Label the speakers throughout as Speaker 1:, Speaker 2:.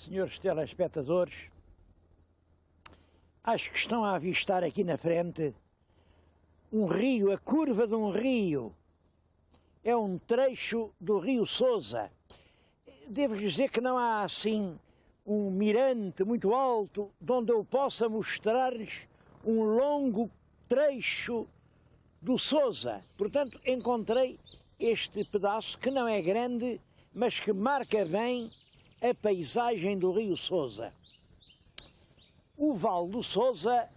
Speaker 1: Senhores telespectadores, acho que estão a avistar aqui na frente um rio, a curva de um rio. É um trecho do rio Sousa. Devo dizer que não há assim um mirante muito alto de onde eu possa mostrar-lhes um longo trecho do Sousa. Portanto, encontrei este pedaço que não é grande, mas que marca bem a paisagem do rio Sousa. O Vale do Sousa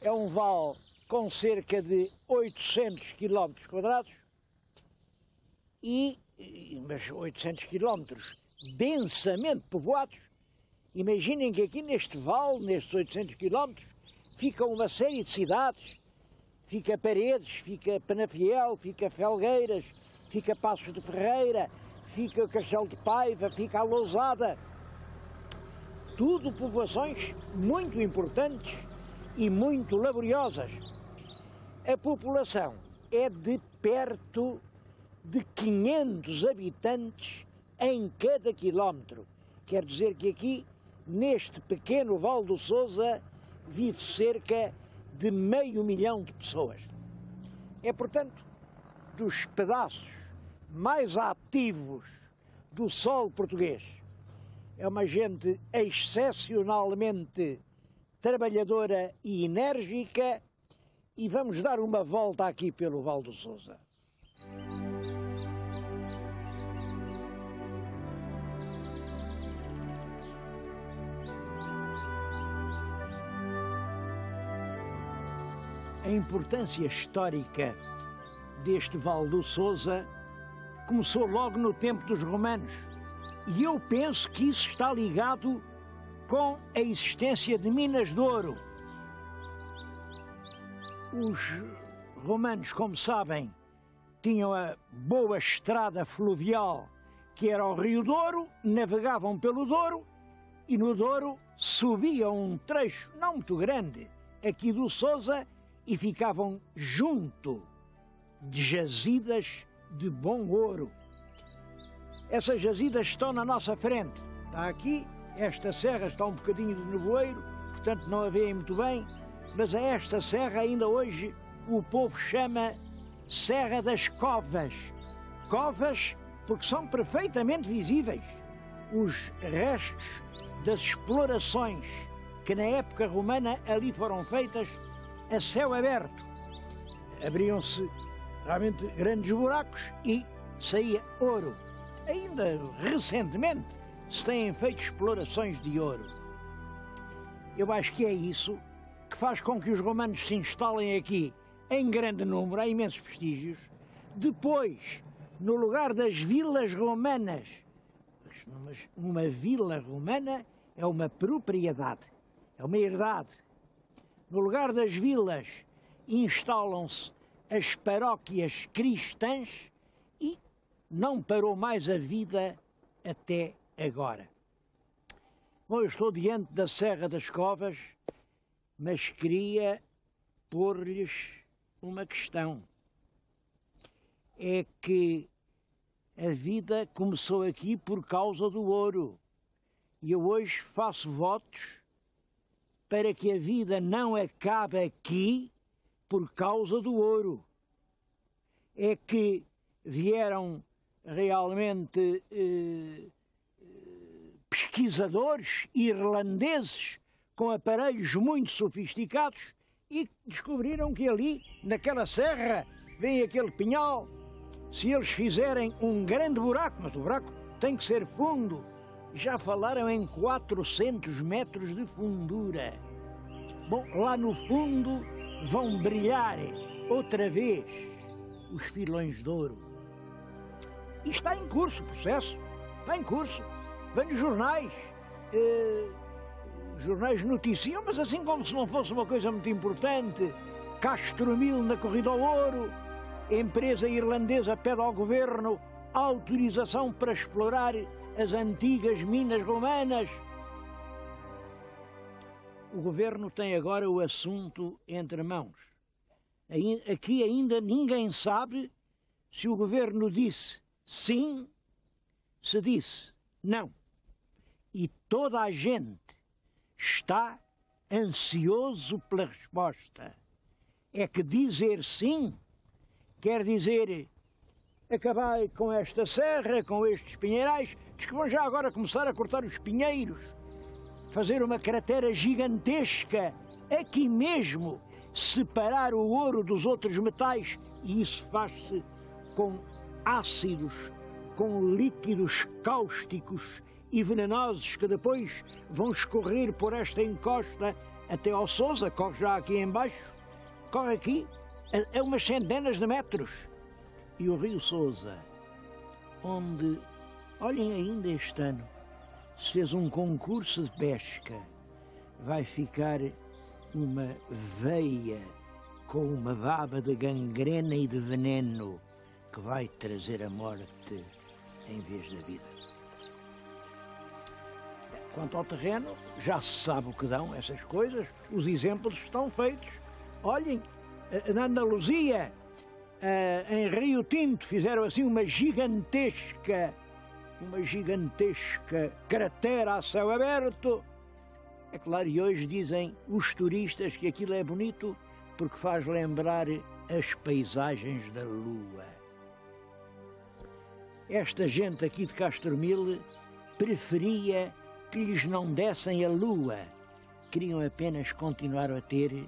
Speaker 1: é um vale com cerca de 800 km², mas 800 km densamente povoados. Imaginem que aqui neste vale, nestes 800 km, ficam uma série de cidades. Fica Paredes, fica Penafiel, fica Felgueiras, fica Passos de Ferreira, fica o Castelo de Paiva, fica a Lousada. Tudo povoações muito importantes e muito laboriosas. A população é de perto de 500 habitantes em cada quilómetro. Quer dizer que aqui, neste pequeno Vale do Sousa, vive cerca de 500 mil de pessoas. É, portanto, dos pedaços mais ativos do solo português. É uma gente excepcionalmente trabalhadora e enérgica, e vamos dar uma volta aqui pelo Vale do Sousa. A importância histórica deste Vale do Sousa começou logo no tempo dos romanos, e eu penso que isso está ligado com a existência de minas de ouro. Os romanos, como sabem, tinham a boa estrada fluvial que era o Rio Douro, navegavam pelo Douro e no Douro subiam um trecho não muito grande aqui do Sousa e ficavam junto de jazidas de bom ouro. Essas jazidas estão na nossa frente. Está aqui, esta serra está um bocadinho de nevoeiro, portanto não a veem muito bem, mas a esta serra ainda hoje o povo chama Serra das Covas. Covas porque são perfeitamente visíveis os restos das explorações que na época romana ali foram feitas a céu aberto. Abriam-se realmente grandes buracos e saía ouro. Ainda recentemente se têm feito explorações de ouro. Eu acho que é isso que faz com que os romanos se instalem aqui em grande número, há imensos vestígios. Depois, no lugar das vilas romanas, mas uma vila romana é uma propriedade, é uma herdade. No lugar das vilas instalam-se as paróquias cristãs e não parou mais a vida até agora. Bom, eu estou diante da Serra das Covas, mas queria pôr-lhes uma questão. É que a vida começou aqui por causa do ouro. E eu hoje faço votos para que a vida não acabe aqui por causa do ouro. É que vieram realmente pesquisadores irlandeses com aparelhos muito sofisticados e descobriram que ali, naquela serra, vem aquele pinhal. Se eles fizerem um grande buraco, mas o buraco tem que ser fundo, já falaram em 400 metros de fundura. Bom, lá no fundo vão brilhar outra vez os filões de ouro. E está em curso o processo, está em curso. Vem nos jornais, jornais noticiam, mas assim como se não fosse uma coisa muito importante. Castromil na corrida ao ouro, a empresa irlandesa pede ao governo autorização para explorar as antigas minas romanas. O governo tem agora o assunto entre mãos. Aqui ainda ninguém sabe se o governo disse sim, se disse não. e toda a gente está ansioso pela resposta. É que dizer sim quer dizer acabar com esta serra, com estes pinheirais, diz que vão já agora começar a cortar os pinheiros, fazer uma cratera gigantesca aqui mesmo, separar o ouro dos outros metais, e isso faz-se com ácidos, com líquidos cáusticos e venenosos que depois vão escorrer por esta encosta até ao Sousa, corre já aqui embaixo, corre aqui a umas centenas de metros. E o rio Sousa, onde, olhem, ainda este ano, se fez um concurso de pesca, vai ficar uma veia com uma baba de gangrena e de veneno que vai trazer a morte em vez da vida. Quanto ao terreno, já se sabe o que dão essas coisas, os exemplos estão feitos. Olhem, na Andaluzia, em Rio Tinto, fizeram assim uma gigantesca cratera a céu aberto. É claro, e hoje dizem os turistas que aquilo é bonito porque faz lembrar as paisagens da Lua. Esta gente aqui de Castromil preferia que lhes não dessem a Lua. Queriam apenas continuar a ter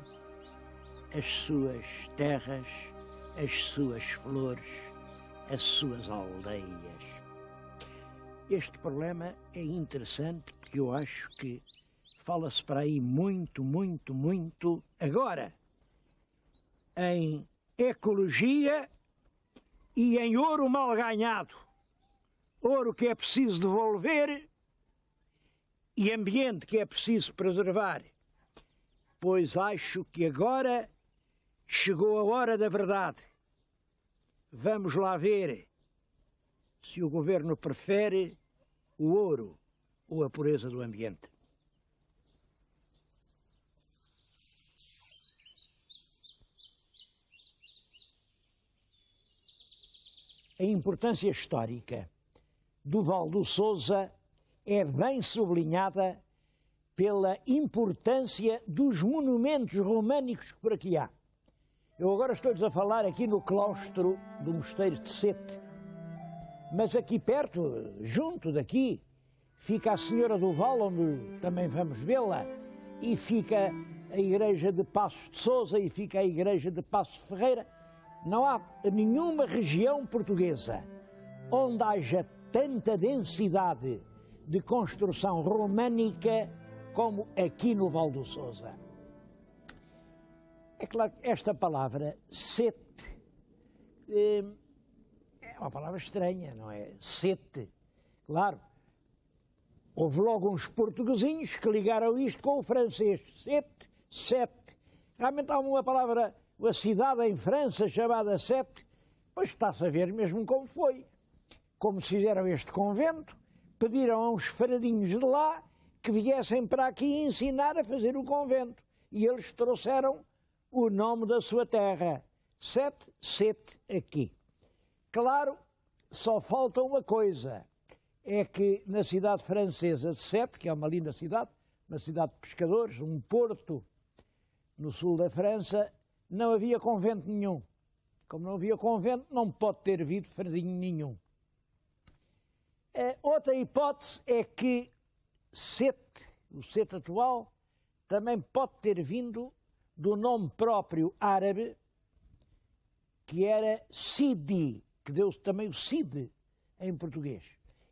Speaker 1: as suas terras, as suas flores, as suas aldeias. Este problema é interessante porque eu acho que fala-se para aí muito, muito, muito agora em ecologia e em ouro mal ganhado. Ouro que é preciso devolver e ambiente que é preciso preservar. Pois acho que agora chegou a hora da verdade. Vamos lá ver se o governo prefere o ouro ou a pureza do ambiente. A importância histórica do Val do Sousa é bem sublinhada pela importância dos monumentos românicos que por aqui há. Eu agora estou-lhes a falar aqui no claustro do Mosteiro de Sete, mas aqui perto, junto daqui, fica a Senhora do Val, onde também vamos vê-la, e fica a Igreja de Passos de Sousa e fica a Igreja de Passos de Ferreira. Não há nenhuma região portuguesa onde haja tanta densidade de construção românica como aqui no Val do Sousa. É claro que esta palavra, sete, é uma palavra estranha, não é? Sete. Claro, houve logo uns portuguesinhos que ligaram isto com o francês. Sete, sete. Realmente há uma palavra, uma cidade em França chamada Sete, pois está-se a ver mesmo como foi. Como se fizeram este convento, pediram a uns faradinhos de lá que viessem para aqui ensinar a fazer o convento. E eles trouxeram o nome da sua terra, Sete aqui. Claro, só falta uma coisa, é que na cidade francesa de Sete, que é uma linda cidade, uma cidade de pescadores, um porto no sul da França, não havia convento nenhum. Como não havia convento, não pode ter havido faradinho nenhum. Outra hipótese é que Sete, o Sete atual, também pode ter vindo do nome próprio árabe, que era Sidi, que deu também o Cid em português.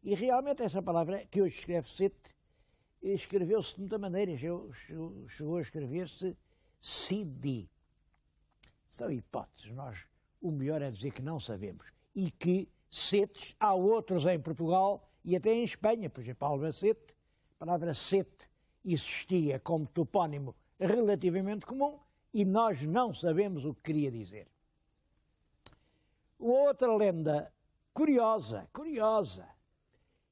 Speaker 1: E realmente essa palavra, que hoje escreve Sete, escreveu-se de muita maneira, chegou a escrever-se Sidi. São hipóteses, o melhor é dizer que não sabemos. E que setes há outros em Portugal e até em Espanha. Por exemplo, Albacete, a palavra sete existia como topónimo relativamente comum e nós não sabemos o que queria dizer. Outra lenda curiosa,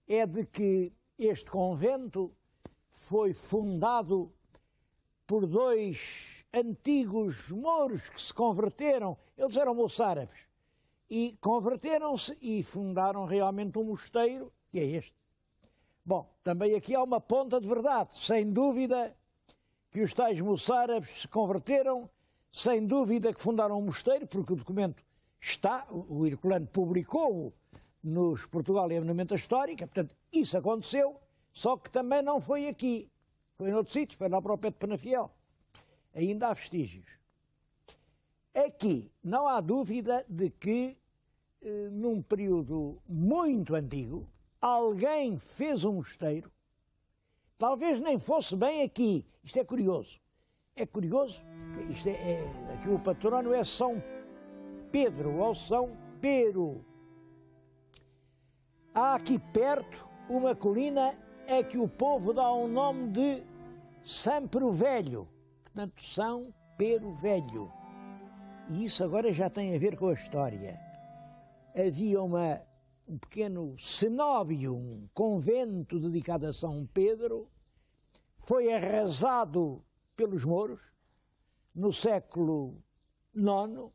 Speaker 1: é de que este convento foi fundado por dois antigos mouros que se converteram, eles eram moçárabes, e converteram-se e fundaram realmente um mosteiro, que é este. Bom, também aqui há uma ponta de verdade. Sem dúvida que os tais moçárabes se converteram, sem dúvida que fundaram um mosteiro, porque o documento está, o Herculano publicou-o nos Portugal e a Monumenta Histórica, portanto, isso aconteceu, só que também não foi aqui, foi noutro sítio, foi lá para o pé de Penafiel. Ainda há vestígios. Aqui não há dúvida de que, num período muito antigo, alguém fez um mosteiro, talvez nem fosse bem aqui, isto é curioso. É curioso, aqui o patrono é São Pedro ou São Pero. Há aqui perto uma colina a que o povo dá um nome de Sampro Velho, portanto São Pero Velho. E isso agora já tem a ver com a história. Havia um pequeno cenóbio, um convento dedicado a São Pedro, foi arrasado pelos mouros no século IX,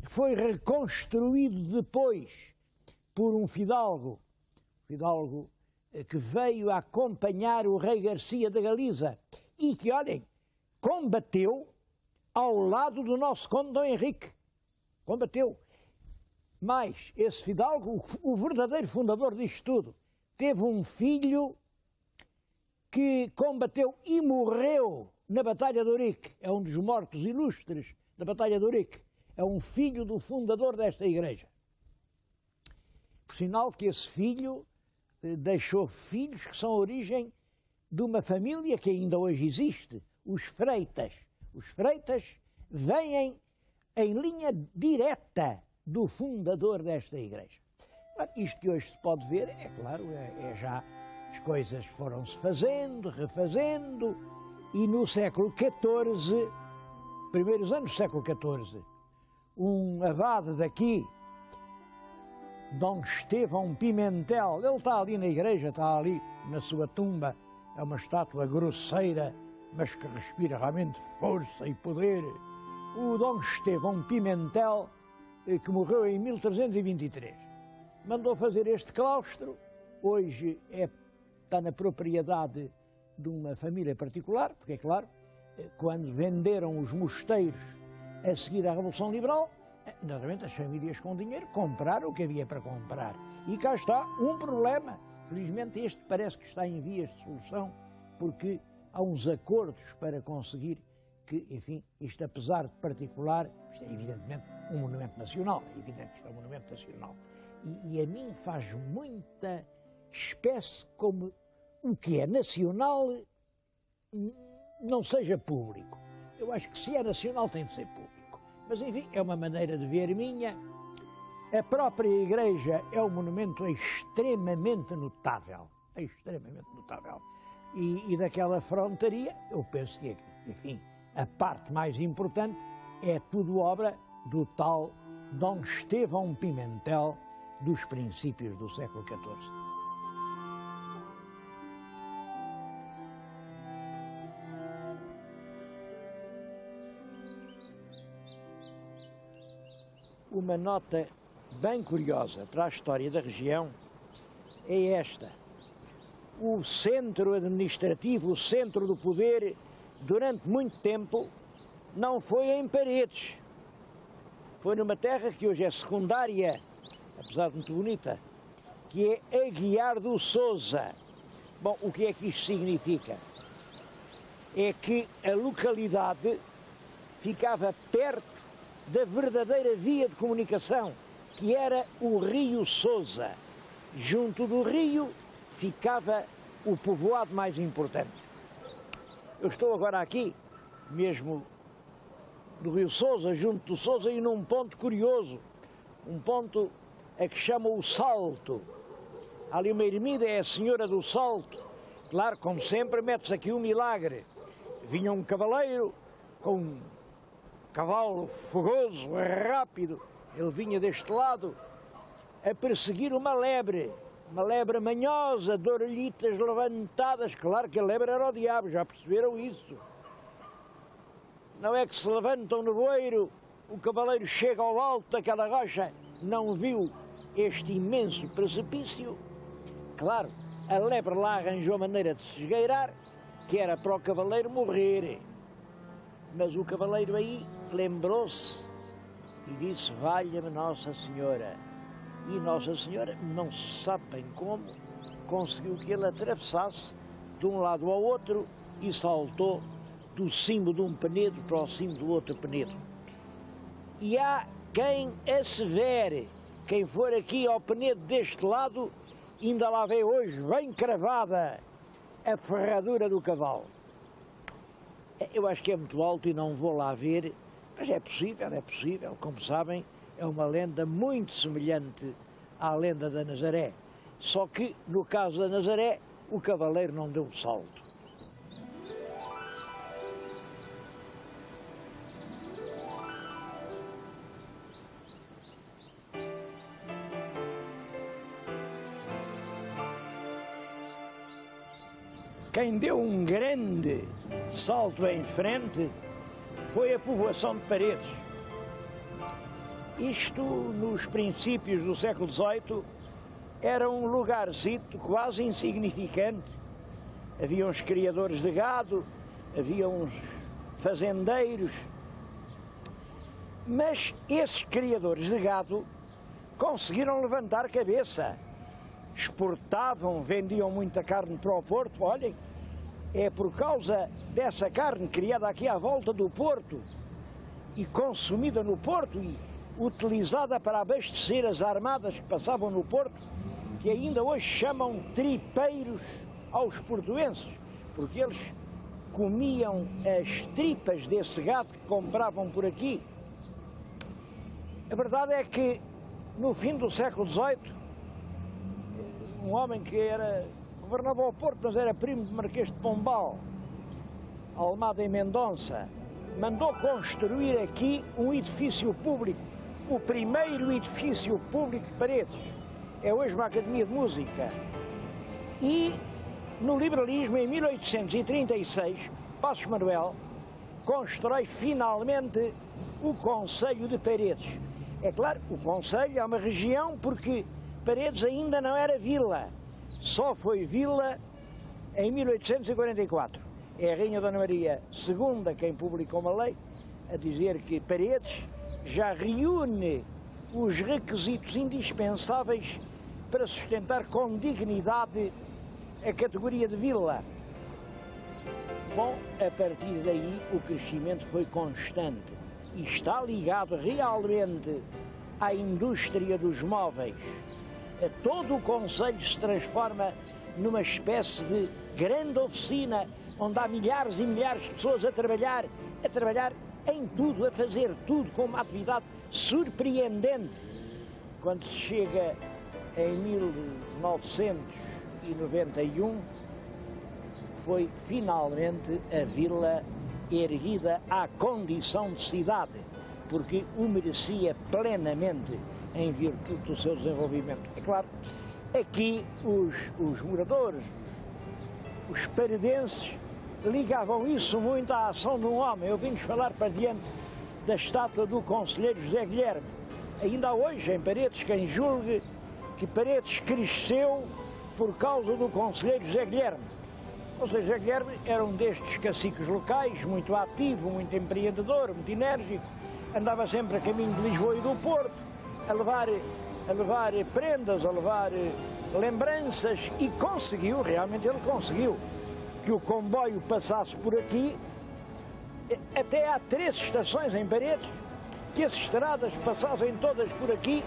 Speaker 1: foi reconstruído depois por um fidalgo que veio a acompanhar o rei Garcia da Galiza e que, olhem, combateu ao lado do nosso conde Dom Henrique. Combateu. Mas esse fidalgo, o verdadeiro fundador disto tudo, teve um filho que combateu e morreu na Batalha de Ourique. É um dos mortos ilustres da Batalha de Ourique. É um filho do fundador desta igreja. Por sinal que esse filho deixou filhos que são a origem de uma família que ainda hoje existe, os Freitas. Os Freitas vêm em linha direta do fundador desta igreja. Isto que hoje se pode ver, é claro, já as coisas foram-se fazendo, refazendo, e no século XIV, primeiros anos do século XIV, um abade daqui, Dom Estevão Pimentel, ele está ali na igreja, está ali na sua tumba, é uma estátua grosseira, mas que respira realmente força e poder. O Dom Estevão Pimentel, que morreu em 1323, mandou fazer este claustro, hoje está na propriedade de uma família particular, porque é claro, quando venderam os mosteiros a seguir à Revolução Liberal, naturalmente as famílias com dinheiro compraram o que havia para comprar. E cá está um problema. Felizmente este parece que está em vias de solução, porque há uns acordos para conseguir que, enfim, isto apesar de particular, isto é evidentemente um monumento nacional, é evidente que isto é um monumento nacional. E a mim faz muita espécie como o que é nacional não seja público. Eu acho que se é nacional tem de ser público. Mas enfim, é uma maneira de ver minha. A própria igreja é um monumento extremamente notável. Extremamente notável. E daquela frontaria, eu penso que, enfim, a parte mais importante é tudo obra do tal Dom Estevão Pimentel dos princípios do século XIV. Uma nota bem curiosa para a história da região é esta. O centro administrativo, o centro do poder, durante muito tempo, não foi em Paredes. Foi numa terra que hoje é secundária, apesar de muito bonita, que é Aguiar do Sousa. Bom, o que é que isto significa? É que a localidade ficava perto da verdadeira via de comunicação, que era o Rio Sousa. Junto do rio ficava o povoado mais importante. Eu estou agora aqui, mesmo do Rio Sousa, junto do Sousa, e num ponto curioso, um ponto a que chama o Salto. Há ali uma ermida, é a Senhora do Salto. Claro, como sempre, mete-se aqui um milagre. Vinha um cavaleiro com um cavalo fogoso, rápido, ele vinha deste lado a perseguir uma lebre manhosa, de orelhitas levantadas. Claro que a lebre era o diabo, já perceberam isso? Não é que se levanta um nevoeiro, o cavaleiro chega ao alto daquela rocha, não viu este imenso precipício? Claro, A lebre lá arranjou maneira de se esgueirar, que era para o cavaleiro morrer. Mas o cavaleiro aí lembrou-se e disse: valha-me Nossa Senhora. E Nossa Senhora, não se sabe bem como, conseguiu que ele atravessasse de um lado ao outro e saltou do cimo de um penedo para o cimo do outro penedo. E há quem assevere, quem for aqui ao penedo deste lado, ainda lá vê hoje bem cravada a ferradura do cavalo. Eu acho que é muito alto e não vou lá ver, mas é possível, como sabem, é uma lenda muito semelhante à lenda da Nazaré. Só que, no caso da Nazaré, o cavaleiro não deu um salto. Quem deu um grande salto em frente foi a povoação de Paredes. Isto, nos princípios do século XVIII, era um lugarzito quase insignificante. Havia uns criadores de gado, havia uns fazendeiros, mas esses criadores de gado conseguiram levantar cabeça. Exportavam, vendiam muita carne para o Porto. Olhem, é por causa dessa carne criada aqui à volta do Porto e consumida no Porto e utilizada para abastecer as armadas que passavam no Porto, que ainda hoje chamam tripeiros aos portuenses, porque eles comiam as tripas desse gado que compravam por aqui. A verdade é que, no fim do século XVIII, um homem que governava o Porto, mas era primo de Marquês de Pombal, Almada e Mendonça, mandou construir aqui um edifício público, o primeiro edifício público de Paredes. É hoje uma academia de música. E, no liberalismo, em 1836, Passos Manuel constrói finalmente o Concelho de Paredes. É claro, o Concelho é uma região porque Paredes ainda não era vila, só foi vila em 1844. É a Rainha Dona Maria II quem publicou uma lei a dizer que Paredes já reúne os requisitos indispensáveis para sustentar com dignidade a categoria de vila. Bom, a partir daí o crescimento foi constante e está ligado realmente à indústria dos móveis. Todo o concelho se transforma numa espécie de grande oficina onde há milhares e milhares de pessoas a trabalhar em tudo, a fazer tudo com uma atividade surpreendente. Quando se chega em 1991, foi finalmente a vila erguida à condição de cidade, porque o merecia plenamente em virtude do seu desenvolvimento. É claro, aqui os moradores, os paredenses, ligavam isso muito à ação de um homem. Eu vim-vos falar para diante da estátua do conselheiro José Guilherme. Ainda hoje, em Paredes, quem julgue que Paredes cresceu por causa do conselheiro José Guilherme. O conselheiro José Guilherme era um destes caciques locais, muito ativo, muito empreendedor, muito enérgico, andava sempre a caminho de Lisboa e do Porto, a levar prendas, a levar lembranças, e conseguiu, realmente ele conseguiu, que o comboio passasse por aqui. Até há 3 estações em Paredes, que as estradas passassem todas por aqui,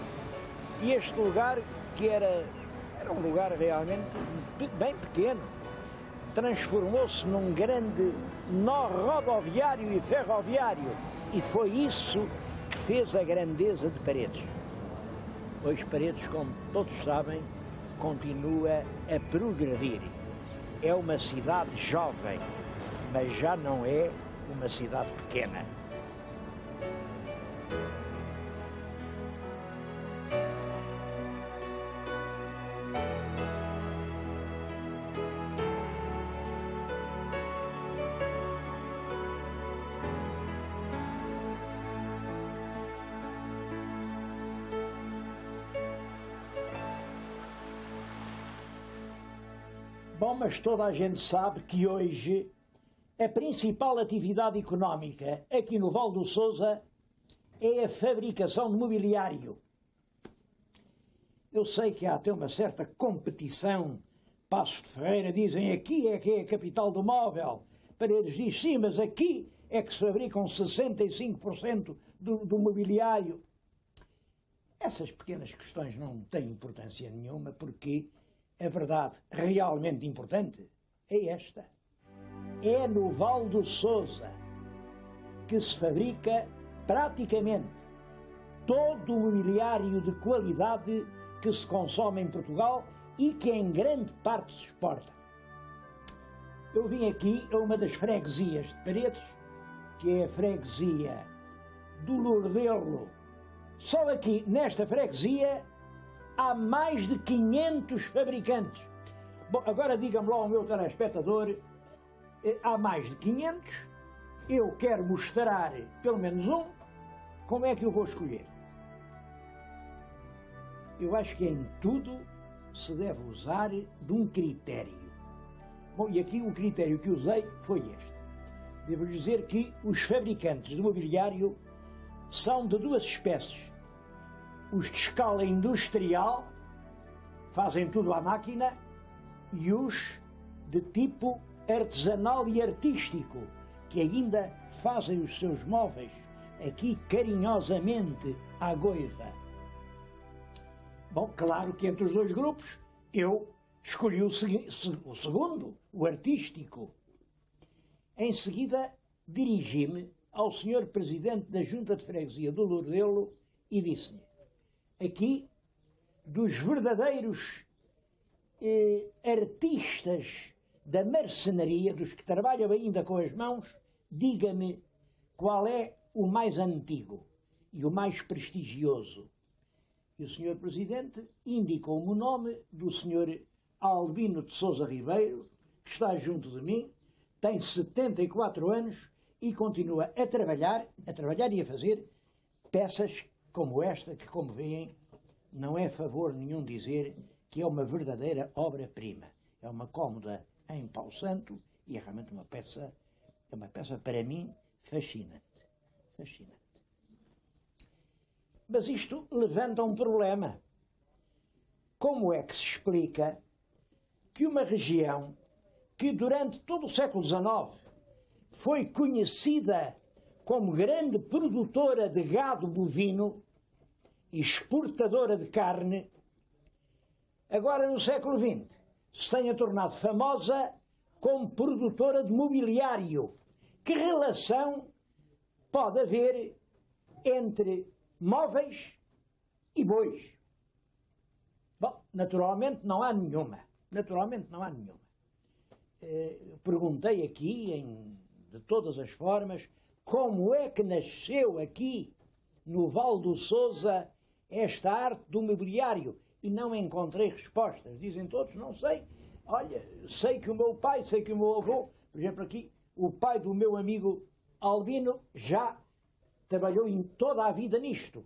Speaker 1: e este lugar, que era um lugar realmente bem pequeno, transformou-se num grande nó rodoviário e ferroviário, e foi isso que fez a grandeza de Paredes. Hoje Paredes, como todos sabem, continua a progredir. É uma cidade jovem, mas já não é uma cidade pequena. Bom, mas toda a gente sabe que hoje a principal atividade económica aqui no Val do Sousa é a fabricação de mobiliário. Eu sei que há até uma certa competição. Passos de Ferreira dizem aqui é que é a capital do móvel. Paredes diz sim, mas aqui é que se fabricam 65% do mobiliário. Essas pequenas questões não têm importância nenhuma, porque a verdade realmente importante é esta. É no Val do Sousa que se fabrica praticamente todo o mobiliário de qualidade que se consome em Portugal e que em grande parte se exporta. Eu vim aqui a uma das freguesias de Paredes, que é a freguesia do Lourdelo. Só aqui, nesta freguesia, há mais de 500 fabricantes. Bom, agora diga-me lá ao meu telespectador, há mais de 500, eu quero mostrar pelo menos um, como é que eu vou escolher? Eu acho que em tudo se deve usar de um critério. Bom, e aqui o critério que usei foi este. Devo dizer que os fabricantes de mobiliário são de duas espécies. Os de escala industrial, fazem tudo à máquina, e os de tipo artesanal e artístico, que ainda fazem os seus móveis aqui carinhosamente à goiva. Bom, claro que entre os dois grupos eu escolhi o segundo, o artístico. Em seguida dirigi-me ao senhor presidente da Junta de Freguesia do Lourdelo e disse-lhe: aqui, dos verdadeiros artistas da marcenaria, dos que trabalham ainda com as mãos, diga-me qual é o mais antigo e o mais prestigioso. E o senhor presidente indicou-me o nome do senhor Albino de Sousa Ribeiro, que está junto de mim, tem 74 anos e continua a trabalhar e a fazer peças como esta, que, como veem, não é favor nenhum dizer que é uma verdadeira obra-prima. É uma cômoda em pau santo e é realmente uma peça para mim fascinante. Fascinante. Mas isto levanta um problema. Como é que se explica que uma região que durante todo o século XIX foi conhecida como grande produtora de gado bovino e exportadora de carne, agora no século XX se tenha tornado famosa como produtora de mobiliário? Que relação pode haver entre móveis e bois? Bom, naturalmente não há nenhuma. Naturalmente não há nenhuma. Perguntei aqui, de todas as formas, como é que nasceu aqui, no Val do Sousa, esta arte do mobiliário, e não encontrei respostas. Dizem todos, não sei. Olha, sei que o meu pai, sei que o meu avô, por exemplo aqui, o pai do meu amigo Albino já trabalhou em toda a vida nisto.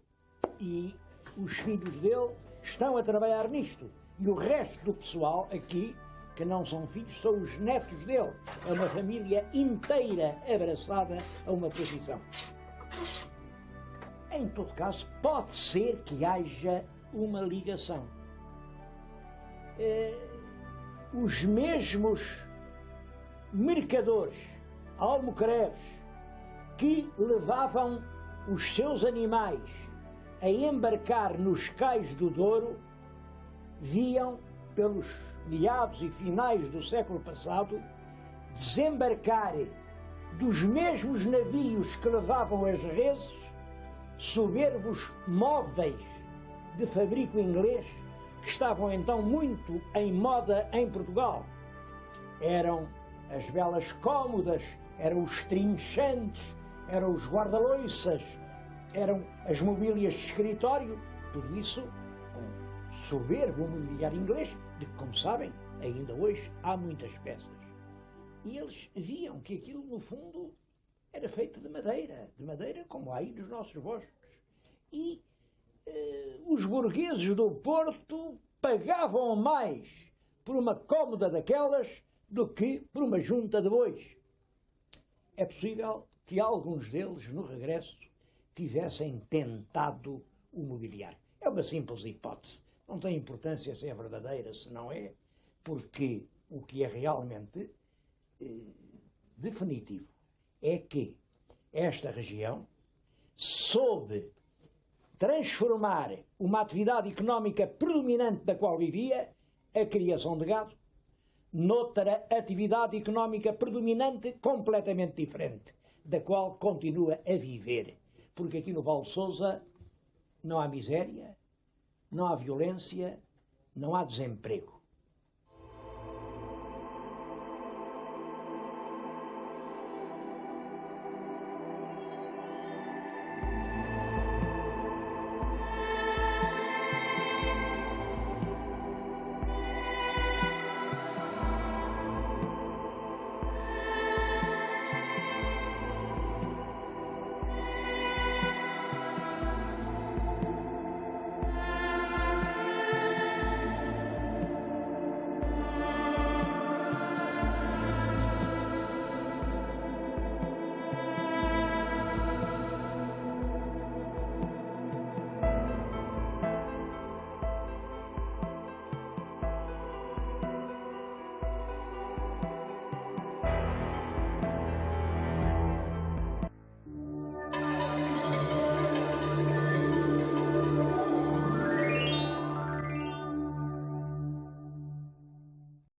Speaker 1: E os filhos dele estão a trabalhar nisto. E o resto do pessoal aqui, que não são filhos, são os netos dele. É uma família inteira abraçada a uma profissão. Em todo caso, pode ser que haja uma ligação. Os mesmos mercadores almocreves que levavam os seus animais a embarcar nos cais do Douro viam, pelos meados e finais do século passado, desembarcar dos mesmos navios que levavam as reses soberbos móveis de fabrico inglês que estavam então muito em moda em Portugal. Eram as belas cômodas, eram os trinchantes, eram os guarda-loiças, eram as mobílias de escritório, tudo isso com soberbo mobiliário inglês, de que, como sabem, ainda hoje há muitas peças. E eles viam que aquilo, no fundo, era feito de madeira como há aí nos nossos bosques. E os burgueses do Porto pagavam mais por uma cómoda daquelas do que por uma junta de bois. É possível que alguns deles, no regresso, tivessem tentado o mobiliário. É uma simples hipótese. Não tem importância se é verdadeira, se não é, porque o que é realmente definitivo é que esta região soube transformar uma atividade económica predominante da qual vivia, a criação de gado, noutra atividade económica predominante completamente diferente, da qual continua a viver. Porque aqui no Val de Sousa não há miséria, não há violência, não há desemprego.